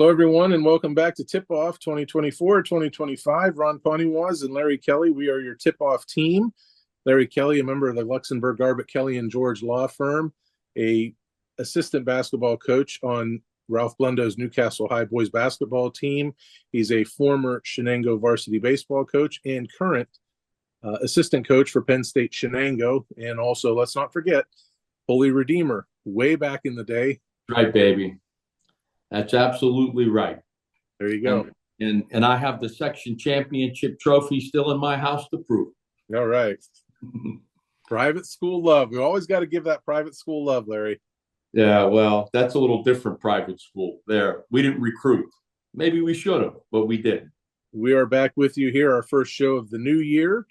Hello, everyone, and welcome back to Tipoff 2024-2025. Ron Poniewasz and Larry Kelly, we are your Tipoff team. Larry Kelly, a member of the Luxembourg, Garbett, Kelly & George law firm, a assistant basketball coach on Ralph Blundow's Newcastle High boys basketball team. He's a former Shenango varsity baseball coach and current assistant coach for Penn State Shenango. And also, let's not forget, Holy Redeemer, way back in the day. Right, baby. That's absolutely right. There you go. And I have the section championship trophy still in my house to prove. All right. Private school love. We always got to give that private school love, Larry. Yeah, well, that's a little different private school there. We didn't recruit. Maybe we should have, but we didn't. We are back with you here, our first show of the new year.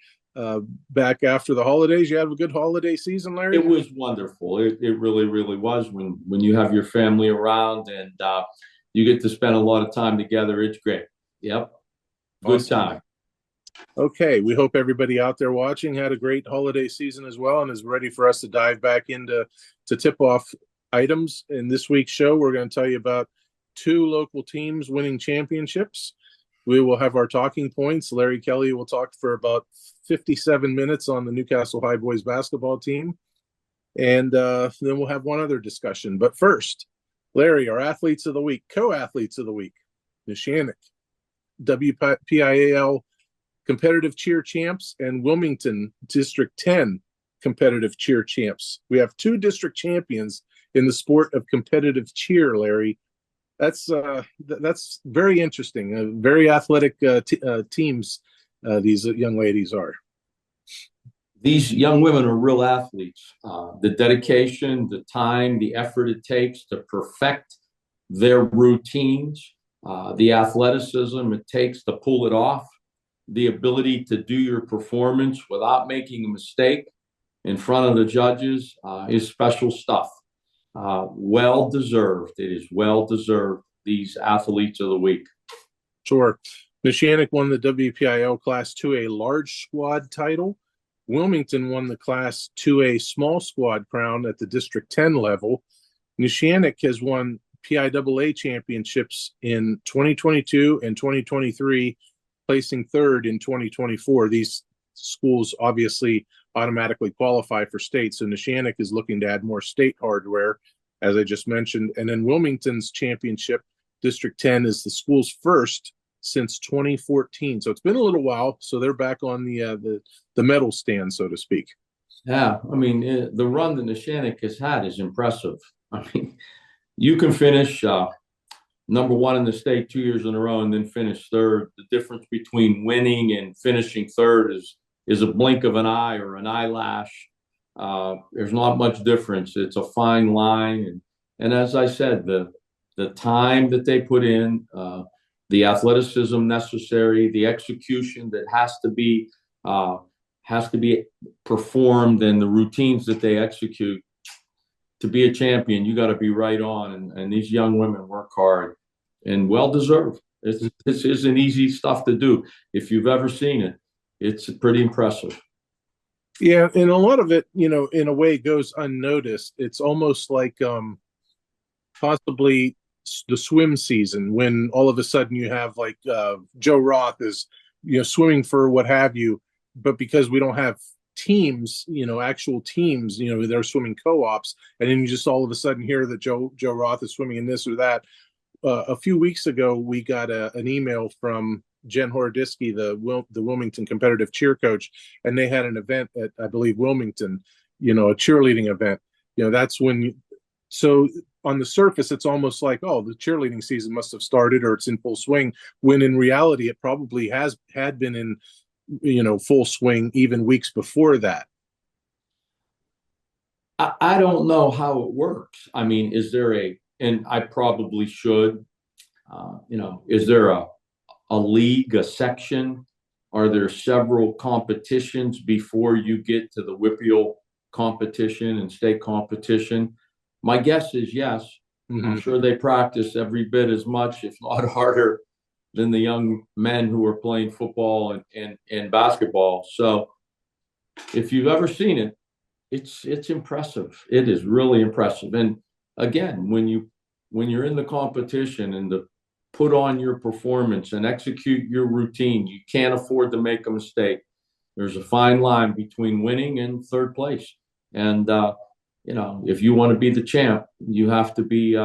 Back after the holidays. You have a good holiday season, Larry? It was wonderful. It really, really was. When you have your family around and you get to spend a lot of time together, it's great. Yep. Good Awesome. time. Okay. We hope everybody out there watching had a great holiday season as well and is ready for us to dive back into tip-off items. In this week's show, we're going to tell you about two local teams winning championships. We will have our talking points. Larry Kelly will talk for about 57 minutes on the Newcastle High boys basketball team. And then we'll have one other discussion. But first, Larry, our athletes of the week, co-athletes of the week, Neshannock, WPIAL competitive cheer champs, and Wilmington District 10 competitive cheer champs. We have two district champions in the sport of competitive cheer, Larry. That's very interesting. Very athletic teams these young ladies are. These young women are real athletes. The dedication, the time, the effort it takes to perfect their routines, the athleticism it takes to pull it off, the ability to do your performance without making a mistake in front of the judges is special stuff. Well deserved. It is well deserved, these athletes of the week. Sure. Neshannock won the WPIL Class 2A large squad title. Wilmington won the Class 2A small squad crown at the District 10 level. Neshannock has won PIAA championships in 2022 and 2023, placing third in 2024. These schools obviously automatically qualify for state, so Neshannock is looking to add more state hardware, as I just mentioned. And then Wilmington's championship, District 10, is the school's first since 2014. So it's been a little while. So they're back on the medal stand, so to speak. Yeah, I mean, the run that Neshannock has had is impressive. I mean, you can finish number one in the state 2 years in a row and then finish third. The difference between winning and finishing third is a blink of an eye or an eyelash. There's not much difference. It's a fine line. And as I said, the time that they put in, the athleticism necessary, the execution that has to be performed, and the routines that they execute. To be a champion, you got to be right on. And these young women work hard and well deserved. This isn't easy stuff to do. If you've ever seen it, it's pretty impressive. Yeah, and a lot of it, in a way goes unnoticed. It's almost like possibly the swim season, when all of a sudden you have like Joe Roth is, swimming for what have you, but because we don't have teams, actual teams, they're swimming co-ops, and then you just all of a sudden hear that Joe Roth is swimming in this or that. A few weeks ago, we got an email from Jen Horodisky, the Wilmington competitive cheer coach, and they had an event at, I believe, Wilmington, a cheerleading event. That's when so on the surface, it's almost like, oh, the cheerleading season must have started or it's in full swing, when in reality, it probably had been in, full swing even weeks before that. I don't know how it works. I mean, is there and I probably should, is there a league, a section? Are there several competitions before you get to the WPIAL competition and state competition? My guess is yes. Mm-hmm. I'm sure they practice every bit as much, if not harder, than the young men who are playing football and basketball. So if you've ever seen it, it's impressive. It is really impressive. And again, when you're in the competition and put on your performance and execute your routine. You can't afford to make a mistake. There's a fine line between winning and third place. And, if you want to be the champ, you have to be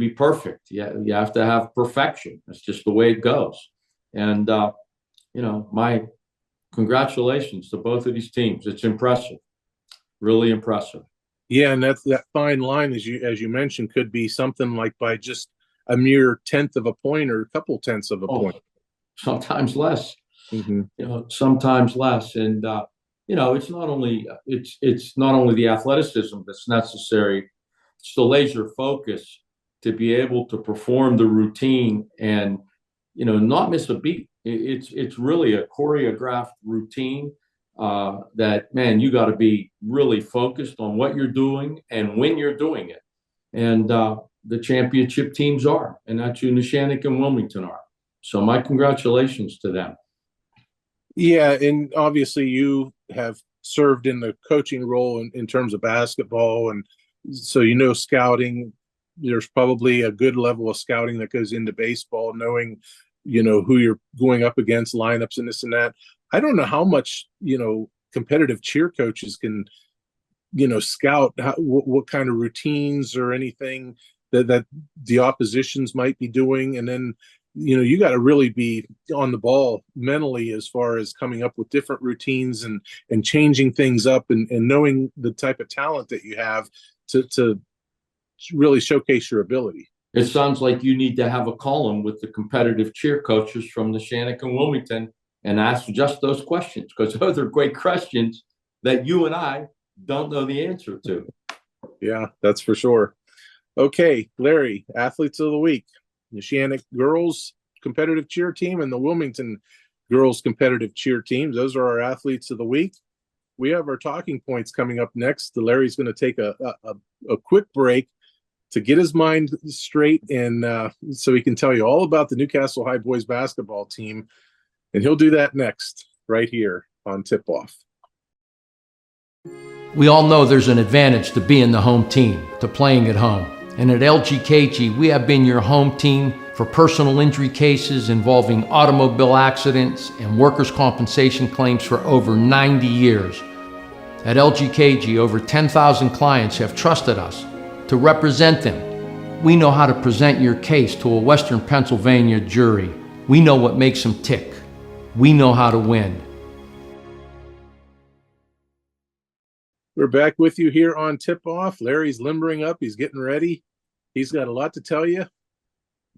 perfect. You have to have perfection. That's just the way it goes. And, my congratulations to both of these teams. It's impressive, really impressive. Yeah, and that fine line, as you mentioned, could be something like by just a mere tenth of a point or a couple tenths of a point. Sometimes less. Mm-hmm. Sometimes less. And it's not only the athleticism that's necessary. It's the laser focus to be able to perform the routine and not miss a beat. It's really a choreographed routine that, man, you got to be really focused on what you're doing and when you're doing it. And the championship teams are, and that's who Neshannock and Wilmington are. So my congratulations to them. Yeah, and obviously you have served in the coaching role in terms of basketball, and so scouting. There's probably a good level of scouting that goes into baseball, knowing who you're going up against, lineups and this and that. I don't know how much competitive cheer coaches can scout what kind of routines or anything that the oppositions might be doing, and then you got to really be on the ball mentally as far as coming up with different routines and changing things up and knowing the type of talent that you have to really showcase your ability. It sounds like you need to have a column with the competitive cheer coaches from Neshannock and Wilmington and ask just those questions, because those are great questions that you and I don't know the answer to. Yeah, that's for sure. Okay, Larry, athletes of the week. Neshannock girls competitive cheer team and the Wilmington girls competitive cheer teams. Those are our athletes of the week. We have our talking points coming up next. Larry's going to take a quick break to get his mind straight, and so he can tell you all about the Newcastle High boys basketball team. And he'll do that next, right here on Tip Off. We all know there's an advantage to being the home team, to playing at home. And at LGKG, we have been your home team for personal injury cases involving automobile accidents and workers' compensation claims for over 90 years. At LGKG, over 10,000 clients have trusted us to represent them. We know how to present your case to a Western Pennsylvania jury. We know what makes them tick. We know how to win. We're back with you here on Tip Off. Larry's limbering up. He's getting ready. He's got a lot to tell you.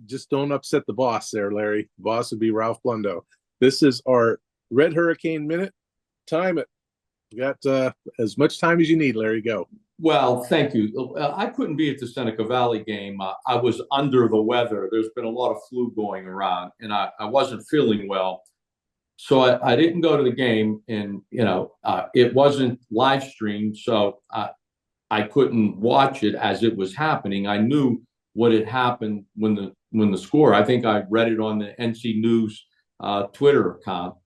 Just don't upset the boss there, Larry. The boss would be Ralph Blundo. This is our Red Hurricane Minute. Time it. You got as much time as you need, Larry. Go. Well, thank you. I couldn't be at the Seneca Valley game. I was under the weather. There's been a lot of flu going around, and I wasn't feeling well. So I didn't go to the game, and it wasn't live streamed, so I couldn't watch it as it was happening. I knew what had happened when the score. I think I read it on the NC News Twitter account.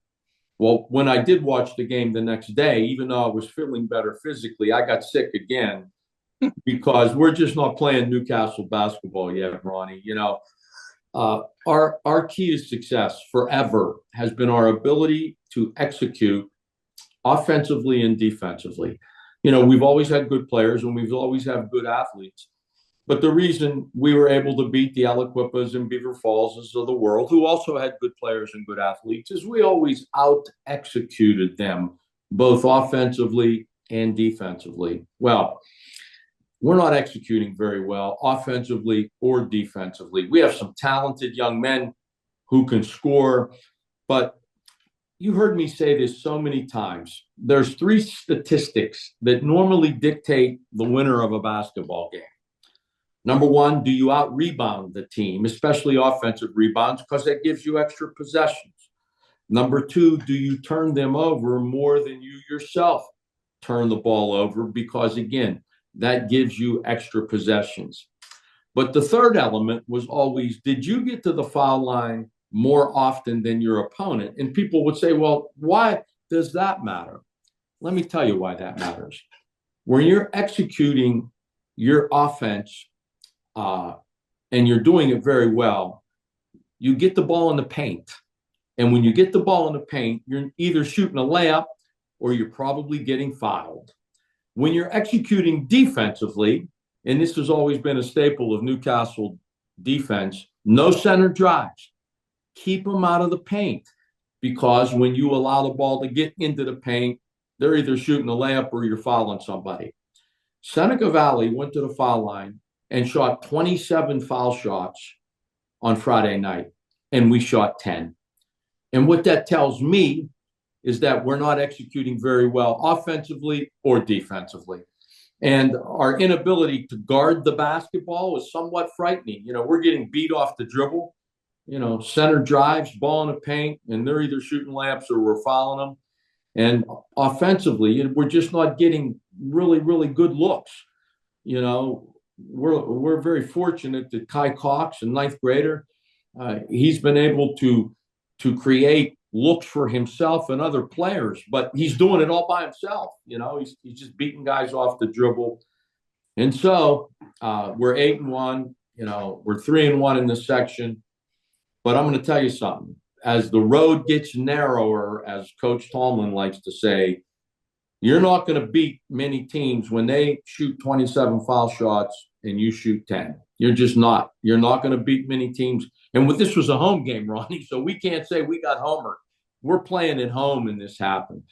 Well, when I did watch the game the next day, even though I was feeling better physically, I got sick again because we're just not playing Newcastle basketball yet, Ronnie. Our key to success forever has been our ability to execute offensively and defensively. We've always had good players and we've always had good athletes. But the reason we were able to beat the Aliquippas and Beaver Fallses of the world, who also had good players and good athletes, is we always out-executed them, both offensively and defensively. Well, we're not executing very well offensively or defensively. We have some talented young men who can score, but you heard me say this so many times. There's three statistics that normally dictate the winner of a basketball game. Number one, do you out-rebound the team, especially offensive rebounds, because that gives you extra possessions. Number two, do you turn them over more than you yourself turn the ball over, because, again, that gives you extra possessions. But the third element was always, did you get to the foul line more often than your opponent? And people would say, well, why does that matter? Let me tell you why that matters. When you're executing your offense and you're doing it very well, you get the ball in the paint. And when you get the ball in the paint, you're either shooting a layup or you're probably getting fouled. When you're executing defensively, and this has always been a staple of Newcastle defense, no center drives. Keep them out of the paint, because when you allow the ball to get into the paint, they're either shooting a layup or you're fouling somebody. Seneca Valley went to the foul line and shot 27 foul shots on Friday night, and we shot 10. And what that tells me is that we're not executing very well offensively or defensively. And our inability to guard the basketball is somewhat frightening. We're getting beat off the dribble, center drives, ball in the paint, and they're either shooting layups or we're fouling them. And offensively, we're just not getting really, really good looks. We're very fortunate that Kai Cox, a ninth grader, he's been able to create looks for himself and other players, but he's doing it all by himself. He's just beating guys off the dribble. And so we're 8-1, we're 3-1 in this section. But I'm going to tell you something. As the road gets narrower, as Coach Tomlin likes to say, you're not going to beat many teams when they shoot 27 foul shots and you shoot 10. You're just not. You're not going to beat many teams. And this was a home game, Ronnie, so we can't say we got homered. We're playing at home and this happened.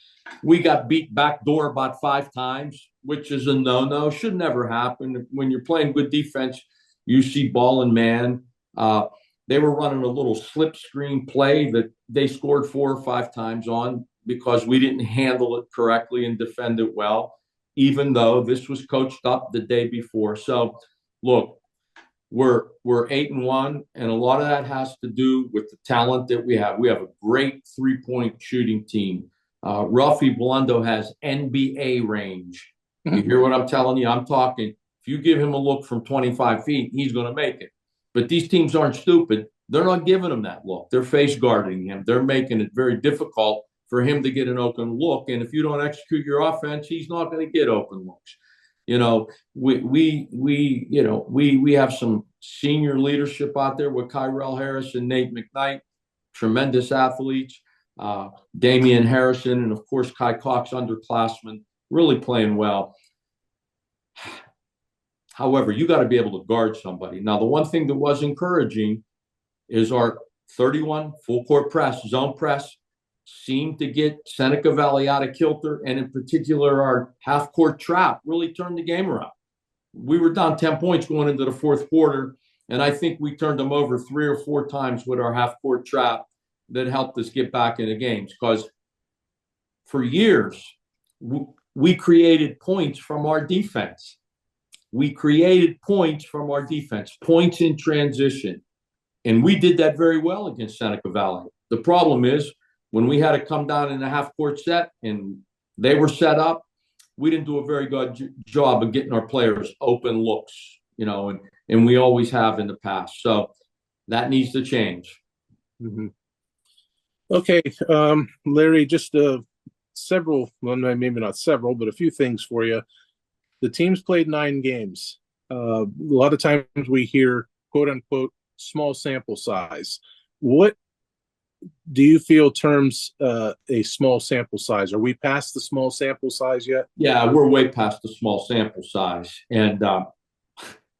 We got beat backdoor about 5 times, which is a no-no. Should never happen. When you're playing good defense, you see ball and man. They were running a little slip screen play that they scored 4 or 5 times on because we didn't handle it correctly and defend it well, even though this was coached up the day before. So, look, we're 8-1, and a lot of that has to do with the talent that we have. We have a great 3-point shooting team. Ralphie Blundo has NBA range. You hear what I'm telling you? I'm talking, if you give him a look from 25 feet, he's going to make it. But these teams aren't stupid. They're not giving him that look. They're face guarding him. They're making it very difficult for him to get an open look. And if you don't execute your offense, he's not going to get open looks. We have some senior leadership out there with Kyrell Harris and Nate McKnight, tremendous athletes. Damian Harrison and, of course, Kai Cox, underclassmen, really playing well. However, you got to be able to guard somebody. Now, the one thing that was encouraging is our 31 full court press, zone press, seemed to get Seneca Valley out of kilter, and in particular, our half court trap really turned the game around. We were down 10 points going into the fourth quarter, and I think we turned them over 3 or 4 times with our half court trap that helped us get back into games. Because for years, we created points from our defense. Points in transition. And we did that very well against Seneca Valley. The problem is, when we had to come down in a half-court set and they were set up, we didn't do a very good job of getting our players open looks, and we always have in the past. So that needs to change. Mm-hmm. Okay, Larry, just several, well, maybe not several, but a few things for you. The teams played 9 games. A lot of times we hear, quote unquote, small sample size. What do you feel terms a small sample size? Are we past the small sample size yet? Yeah, we're way past the small sample size. And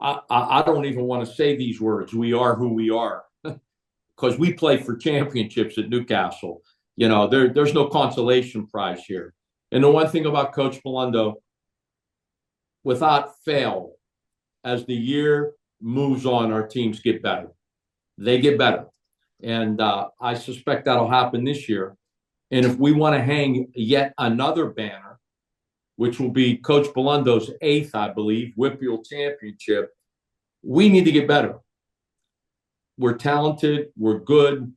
I don't even want to say these words. We are who we are, because we play for championships at Newcastle. There's no consolation prize here. And the one thing about Coach Blundo, without fail, as the year moves on, our teams get better. They get better. And I suspect that'll happen this year. And if we want to hang yet another banner, which will be Coach Blundo's 8th, I believe, Whitfield Championship, we need to get better. We're talented. We're good.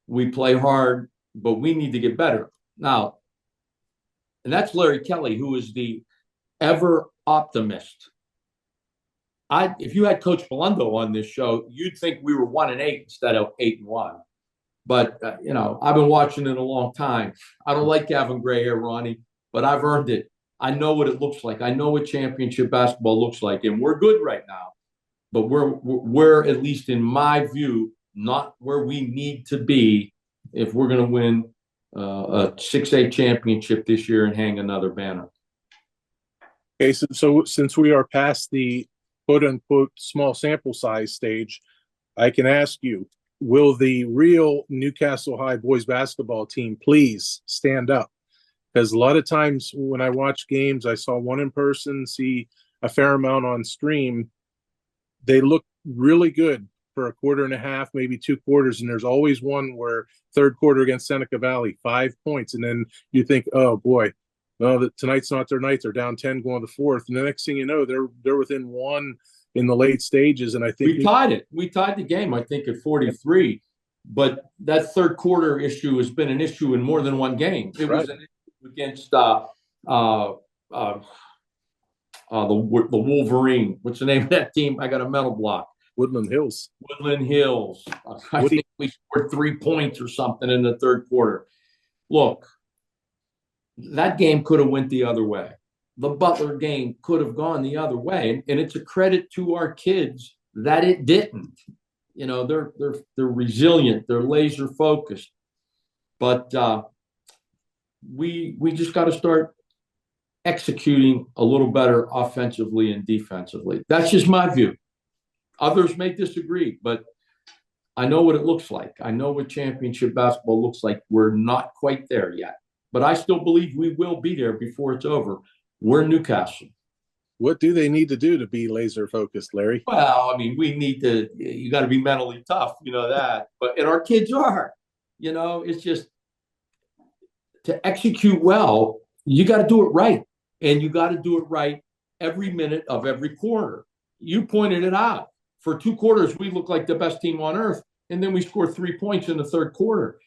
We play hard, but we need to get better. Now, and that's Larry Kelly, who is the ever optimist. If you had Coach Blundo on this show, you'd think we were 1-8 instead of 8-1. But I've been watching it a long time. I don't like having gray hair, Ronnie, but I've earned it. I know what it looks like. I know what championship basketball looks like, and we're good right now. But we're at least in my view, not where we need to be if we're going to win a 6A championship this year and hang another banner. Okay, so since we are past the quote-unquote small sample size stage, I can ask you, will the real Newcastle High boys basketball team please stand up? Because a lot of times when I watch games, I saw one in person, see a fair amount on stream. They look really good for a quarter and a half, maybe 2 quarters, and there's always one where third quarter against Seneca Valley, 5 points, and then you think, oh boy, no, tonight's not their night. They're down 10 going to the fourth, and the next thing you know, they're within 1 in the late stages. And I think we tied it. We tied the game, I think, at 43. But that third quarter issue has been an issue in more than one game. It was an issue against the Wolverine. What's the name of that team? I got a mental block. Woodland Hills. Woodland Hills. I think we scored 3 points or something in the third quarter. Look, that game could have went the other way. The Butler game could have gone the other way. And it's a credit to our kids that it didn't. You know, they're resilient. They're laser focused. But we just got to start executing a little better offensively and defensively. That's just my view. Others may disagree, but I know what it looks like. I know what championship basketball looks like. We're not quite there yet, but I still believe we will be there before it's over. We're Newcastle. What do they need to do to be laser focused, Larry? Well, I mean, you got to be mentally tough, you know that. And our kids are, you know, it's just to execute well, you got to do it right. And you got to do it right every minute of every quarter. You pointed it out. For 2 quarters, we look like the best team on earth. And then we score 3 points in the third quarter.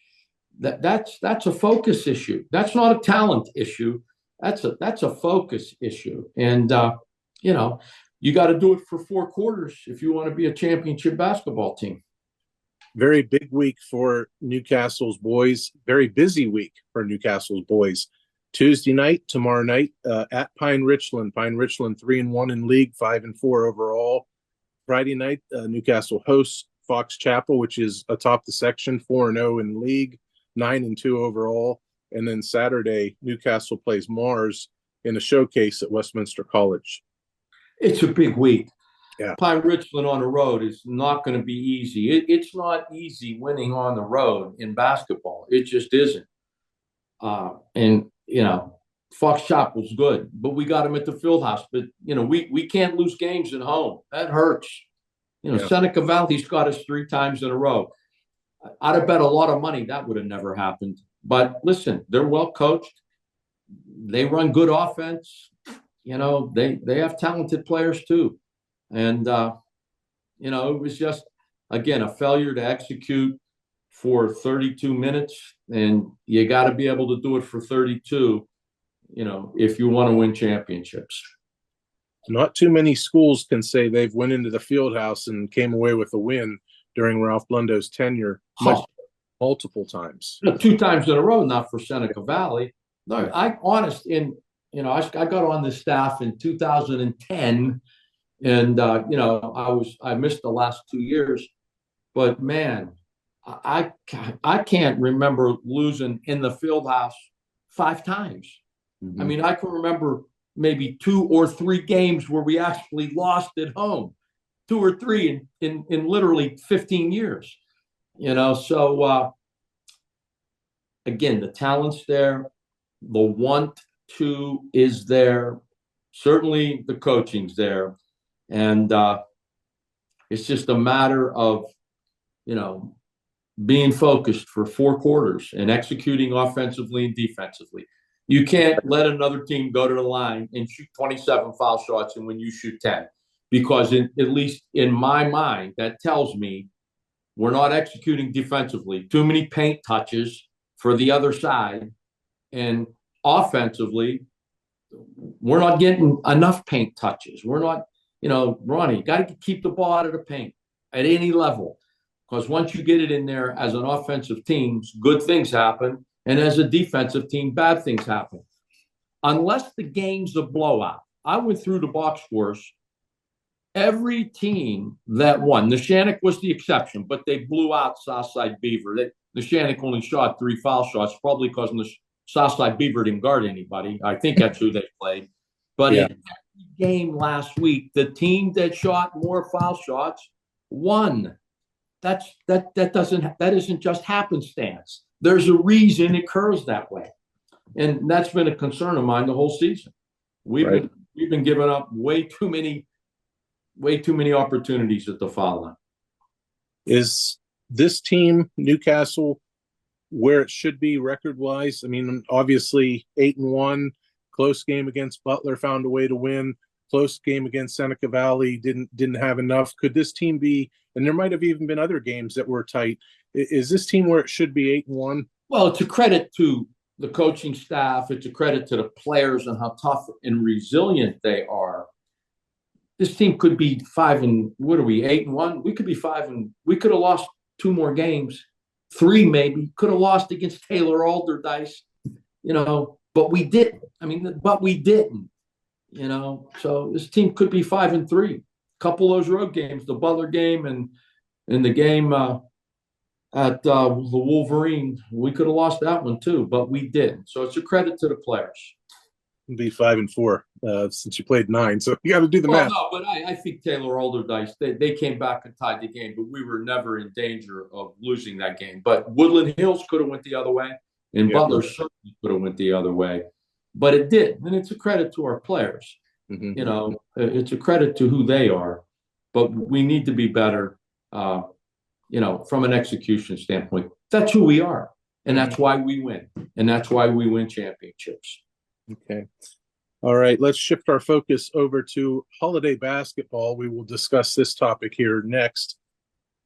That's a focus issue. That's not a talent issue. That's a focus issue. And, you know, you got to do it for 4 quarters if you want to be a championship basketball team. Very big week for Newcastle's boys. Very busy week for Newcastle's boys. Tuesday night, tomorrow night, at Pine Richland. Pine Richland 3-1 in league, 5-4 overall. Friday night, Newcastle hosts Fox Chapel, which is atop the section, 4-0 in league, 9-2 overall. And then Saturday, Newcastle plays Mars in a showcase at Westminster College. It's a big week. Yeah. Pine Richland on the road is not going to be easy. It's not easy winning on the road in basketball. It just isn't. And, you know, Fox Chapel's good, but we got them at the Fieldhouse. But, you know, we can't lose games at home. That hurts. You know, Seneca Valley's got us 3 times in a row. I'd have bet a lot of money that would have never happened. But listen, they're well coached. They run good offense. You know, they have talented players too. And, you know, it was just, again, a failure to execute for 32 minutes. And you got to be able to do it for 32, you know, if you want to win championships. Not too many schools can say they've went into the Fieldhouse and came away with a win during Ralph Blundo's tenure multiple times. 2 times in a row, not for Seneca Valley. No, I got on the staff in 2010, and you know, I missed the last 2 years, but man, I can't remember losing in the Fieldhouse 5 times. Mm-hmm. I mean, I can remember maybe 2 or 3 games where we actually lost at home, 2 or 3 in literally 15 years. You know, so again, the talent's there, the want to is there, certainly the coaching's there, and it's just a matter of, you know, being focused for 4 quarters and executing offensively and defensively. You can't let another team go to the line and shoot 27 foul shots and when you shoot 10, because at least in my mind, that tells me we're not executing defensively. Too many paint touches for the other side. And offensively, we're not getting enough paint touches. We're not, you know, Ronnie, you got to keep the ball out of the paint at any level. Because once you get it in there as an offensive team, good things happen. And as a defensive team, bad things happen. Unless the game's a blowout. I went through the box scores. every team that won, Neshannock was the exception, but they blew out Southside Beaver. Neshannock only shot 3 foul shots, probably because Southside Beaver didn't guard anybody. I think that's who they played. But in every game last week, the team that shot more foul shots won. That isn't just happenstance. There's a reason it occurs that way, and that's been a concern of mine the whole season. We've been giving up way too many opportunities at the foul line. Is this team, Newcastle, where it should be record-wise? I mean, obviously 8-1, close game against Butler, found a way to win. Close game against Seneca Valley, didn't have enough. Could this team be? And there might have even been other games that were tight. Is this team where it should be 8-1? Well, it's a credit to the coaching staff. It's a credit to the players and how tough and resilient they are. This team could be 8-1. We could be 5 and we could have lost 2 more games, 3 maybe. Could have lost against Taylor Alderdice, but we didn't. We didn't. So this team could be 5 and 3. A couple of those road games, the Butler game and the game at the Wolverine, we could have lost that one too, but we didn't. So it's a credit to the players. Be 5 and 4 since you played 9, so you got to do the math. No, but I think Taylor Alderdice, they came back and tied the game, but we were never in danger of losing that game. But Woodland Hills could have went the other way, and Butler certainly could have went the other way. But it did, and it's a credit to our players. Mm-hmm. It's a credit to who they are. But we need to be better, from an execution standpoint. That's who we are, and that's why we win, and that's why we win championships. Okay. All right, let's shift our focus over to holiday basketball. We will discuss this topic here next.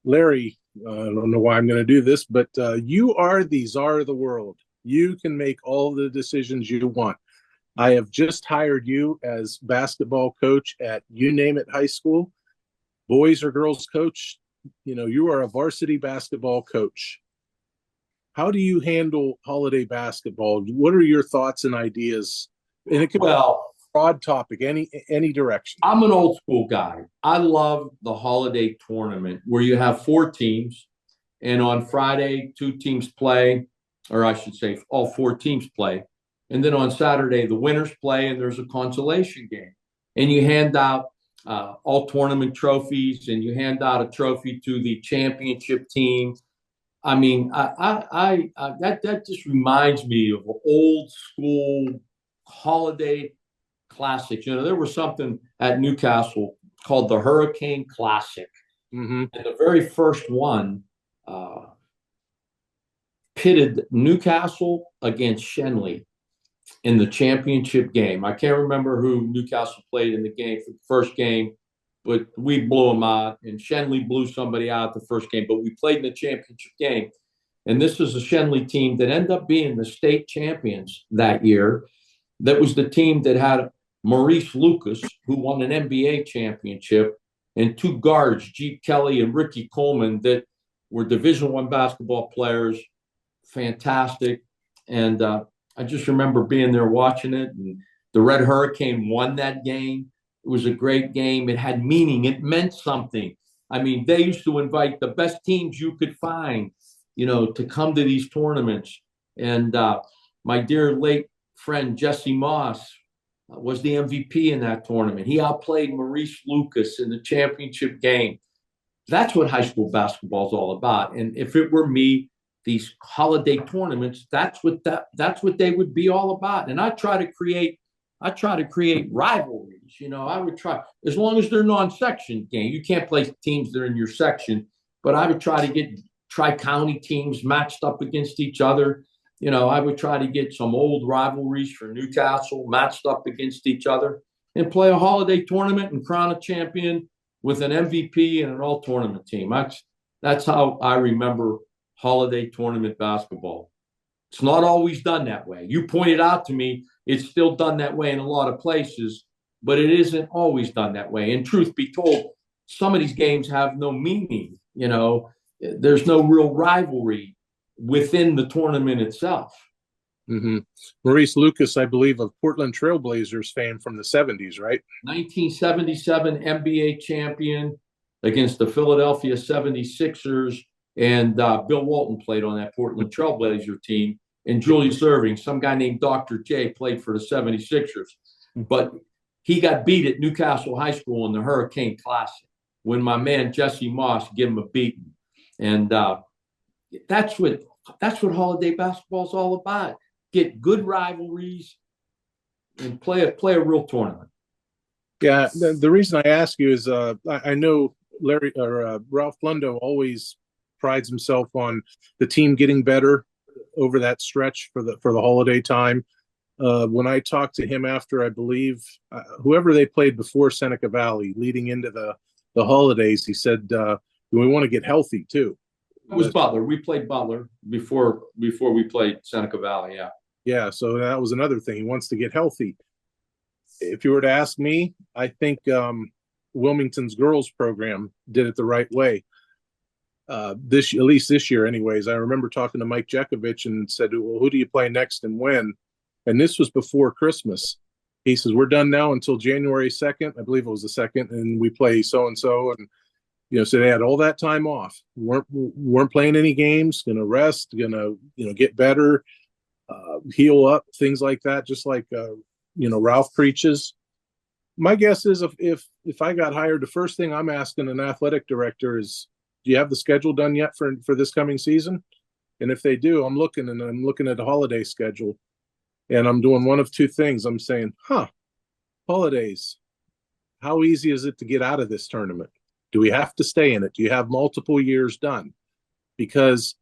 Larry, I don't know why I'm going to do this, but you are the czar of the world. You can make all the decisions you want. I have just hired you as basketball coach at you name it high school, boys or girls coach. You are a varsity basketball coach. How do you handle holiday basketball? What are your thoughts and ideas? And it could be a broad topic, any direction. I'm an old school guy. I love the holiday tournament where you have 4 teams, and on Friday, 2 teams play, or I should say all 4 teams play. And then on Saturday, the winners play, and there's a consolation game. And you hand out all tournament trophies, and you hand out a trophy to the championship team. I mean, that just reminds me of old school holiday classics. There was something at Newcastle called the Hurricane Classic. Mm-hmm. And the very first one pitted Newcastle against Shenley in the championship game. I can't remember who Newcastle played in the game for the first game, but we blew them out, and Shenley blew somebody out the first game, but we played in the championship game. And this was a Shenley team that ended up being the state champions that year. That was the team that had Maurice Lucas, who won an NBA championship, and 2 guards, Jeep Kelly and Ricky Coleman, that were Division I basketball players, fantastic. And I just remember being there watching it, and the Red Hurricane won that game. It was a great game. It had meaning. It meant something. I mean, they used to invite the best teams you could find, to come to these tournaments. And my dear late friend Jesse Moss was the MVP in that tournament. He outplayed Maurice Lucas in the championship game. That's what high school basketball is all about. And if it were me, these holiday tournaments, that's what they would be all about. And I try to create rivalries. I would try, as long as they're non-section game. You can't play teams that are in your section, but I would try to get tri-county teams matched up against each other. I would try to get some old rivalries for Newcastle matched up against each other and play a holiday tournament and crown a champion with an MVP and an all-tournament team. That's how I remember holiday tournament basketball. It's not always done that way. You pointed out to me it's still done that way in a lot of places, but it isn't always done that way. And truth be told, some of these games have no meaning. There's no real rivalry within the tournament itself. Mm-hmm. Maurice Lucas, I believe, of Portland Trailblazers fame from the 70s, right? 1977 NBA champion against the Philadelphia 76ers. And Bill Walton played on that Portland Trailblazer team. And Julius Erving, some guy named Dr. J, played for the 76ers. But he got beat at Newcastle High School in the Hurricane Classic when my man Jesse Moss gave him a beating. And that's what holiday basketball is all about. Get good rivalries and play a real tournament. Yeah, the reason I ask you is I know Larry or Ralph Blundo always prides himself on the team getting better over that stretch for the holiday time. When I talked to him after, I believe whoever they played before Seneca Valley, leading into the holidays, he said we want to get healthy too. It was Butler. We played Butler before we played Seneca Valley. Yeah. Yeah. So that was another thing. He wants to get healthy. If you were to ask me, I think Wilmington's girls program did it the right way. At least this year, anyways. I remember talking to Mike Jekovich and said, "Well, who do you play next and when?" And this was before Christmas. He says, "We're done now until January 2nd. I believe it was the 2nd, and we play so and so." And so they had all that time off. weren't playing any games. Going to rest. Going to get better, heal up, things like that. Just like Ralph preaches. My guess is if I got hired, the first thing I'm asking an athletic director is, do you have the schedule done yet for this coming season? And if they do, I'm looking at the holiday schedule, and I'm doing one of two things. I'm saying, holidays, how easy is it to get out of this tournament? Do we have to stay in it? Do you have multiple years done? Because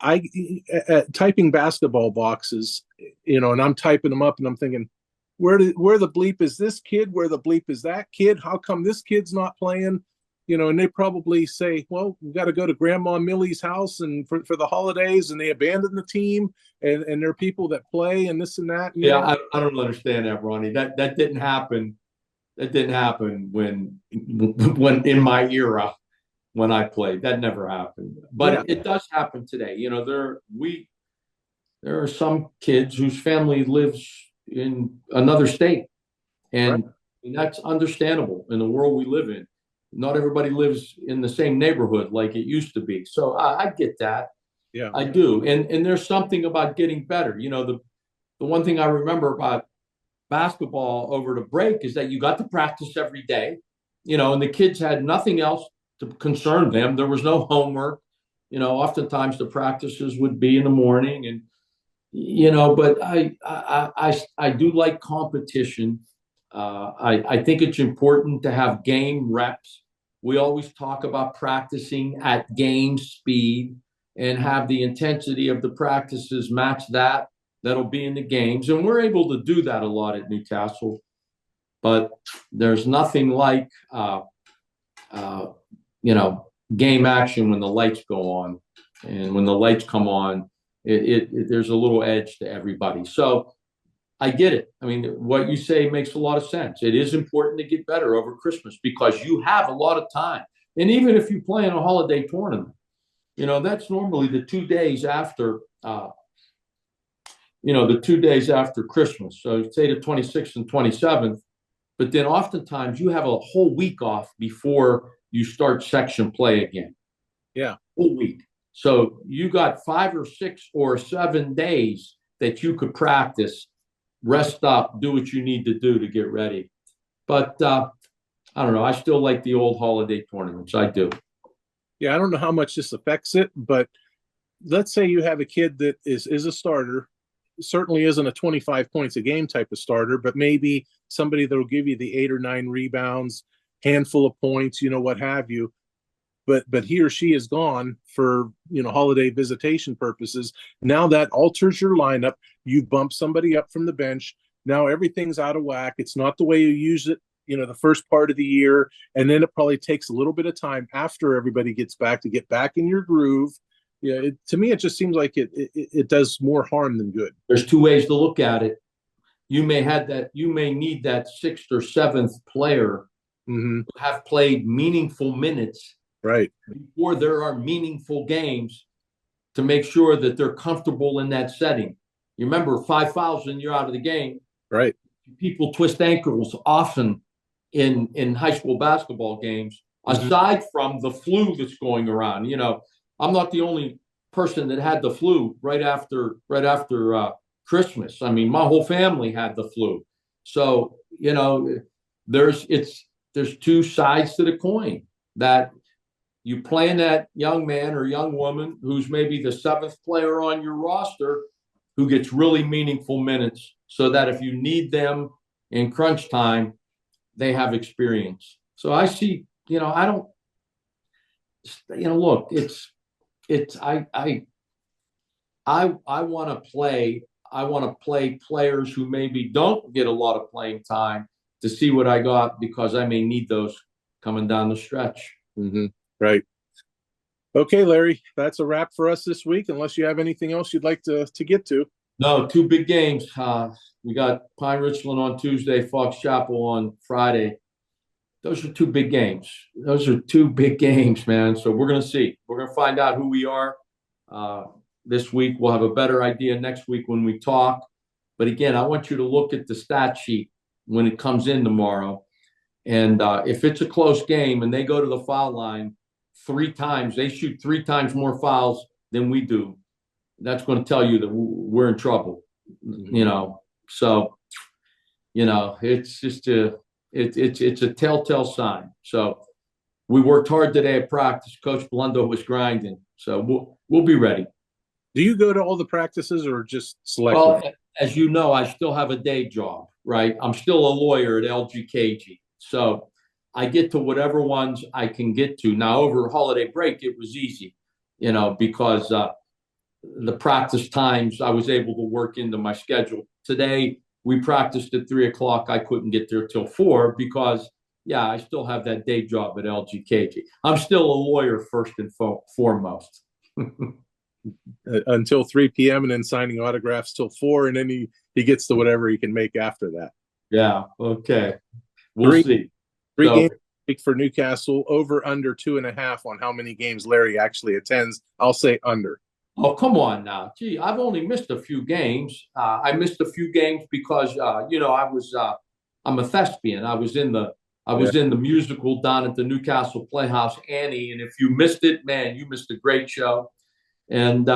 typing basketball boxes, and I'm typing them up and I'm thinking, where the bleep is this kid? Where the bleep is that kid? How come this kid's not playing? And they probably say, well, we got to go to Grandma Millie's house and for the holidays, and they abandon the team, and there are people that play and this and that. Yeah, I don't understand that, Ronnie. That didn't happen. That didn't happen when in my era when I played. That never happened. But it does happen today. There are some kids whose family lives in another state, and that's understandable in the world we live in. Not everybody lives in the same neighborhood like it used to be. So I get that. Yeah, I do. And there's something about getting better. The one thing I remember about basketball over the break is that you got to practice every day, and the kids had nothing else to concern them. There was no homework. Oftentimes the practices would be in the morning, and but I do like competition. I think it's important to have game reps. We always talk about practicing at game speed and have the intensity of the practices match that'll be in the games. And we're able to do that a lot at Newcastle. But there's nothing like, game action when the lights go on. And when the lights come on, there's a little edge to everybody. So I get it. I mean, what you say makes a lot of sense. It is important to get better over Christmas because you have a lot of time. And even if you play in a holiday tournament, that's normally the 2 days after, the 2 days after Christmas. So say the 26th and 27th, but then oftentimes you have a whole week off before you start section play again. Yeah. Whole week. So you got 5 or 6 or 7 days that you could practice, rest up, do what you need to do to get ready. But I don't know. I still like the old holiday tournaments. I do. Yeah, I don't know how much this affects it, but let's say you have a kid that is a starter, certainly isn't a 25 points a game type of starter, but maybe somebody that will give you the 8 or 9 rebounds, handful of points, what have you. But he or she is gone for holiday visitation purposes. Now that alters your lineup. You bump somebody up from the bench. Now everything's out of whack. It's not the way you use it, the first part of the year, and then it probably takes a little bit of time after everybody gets back to get back in your groove. Yeah, to me, it just seems like it does more harm than good. There's 2 ways to look at it. You may need that 6th or 7th player who have played meaningful minutes. Right. Before there are meaningful games to make sure that they're comfortable in that setting. You remember 5 fouls and you're out of the game. Right. People twist ankles often in high school basketball games, aside from the flu that's going around. You know, I'm not the only person that had the flu right after Christmas. I mean, my whole family had the flu. So, you know, there's two sides to the coin, that you playing that young man or young woman who's maybe the 7th player on your roster, who gets really meaningful minutes, so that if you need them in crunch time, they have experience. So I see, you know, I don't, you know, look, I want to play players who maybe don't get a lot of playing time to see what I got, because I may need those coming down the stretch. Right. Okay, Larry, that's a wrap for us this week, unless you have anything else you'd like to get to. No, 2 big games. We got Pine Richland on Tuesday, Fox Chapel on Friday. Those are 2 big games. Those are 2 big games, man. So we're going to see. We're going to find out who we are this week. We'll have a better idea next week when we talk. But again, I want you to look at the stat sheet when it comes in tomorrow. And if it's a close game and they go to the foul line 3 times, they shoot 3 times more fouls than we do, that's going to tell you that we're in trouble, you know. So, you know, it's just it's a telltale sign. So we worked hard today at practice. Coach Blundo was grinding, so we'll be ready. Do you go to all the practices or just select? Well, as you know, I still have a day job, right? I'm still a lawyer at LGKG, so I get to whatever ones I can get to. Now, over holiday break, it was easy, you know, because the practice times I was able to work into my schedule. Today, we practiced at 3 o'clock. I couldn't get there till 4 because, yeah, I still have that day job at LGKG. I'm still a lawyer first and foremost. Until 3 p.m. and then signing autographs till 4, and then he gets to whatever he can make after that. Yeah, okay. We'll see. 3 games a week for Newcastle, over under 2.5 on how many games Larry actually attends. I'll say under. Oh, come on now. Gee, I've only missed a few games. I missed a few games because, you know, I'm a thespian. I was in the musical down at the Newcastle Playhouse, Annie. And if you missed it, man, you missed a great show. And,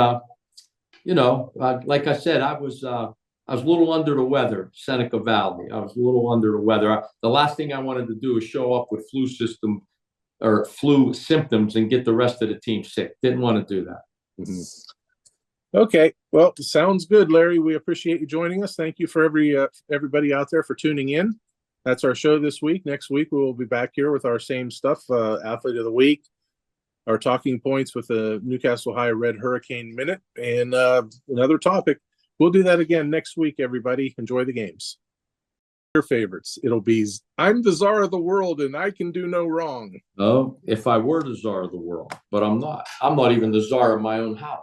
you know, like I said, I was a little under the weather, Seneca Valley. I was a little under the weather. The last thing I wanted to do is show up with flu symptoms and get the rest of the team sick. Didn't want to do that. Okay, well, sounds good, Larry. We appreciate you joining us. Thank you for everybody out there for tuning in. That's our show this week. Next week, we will be back here with our same stuff, Athlete of the Week, our talking points with the Newcastle High Red Hurricane Minute, and another topic. We'll do that again next week, everybody. Enjoy the games. Your favorites. It'll be, I'm the czar of the world and I can do no wrong. Oh, if I were the czar of the world, but I'm not. I'm not even the czar of my own house.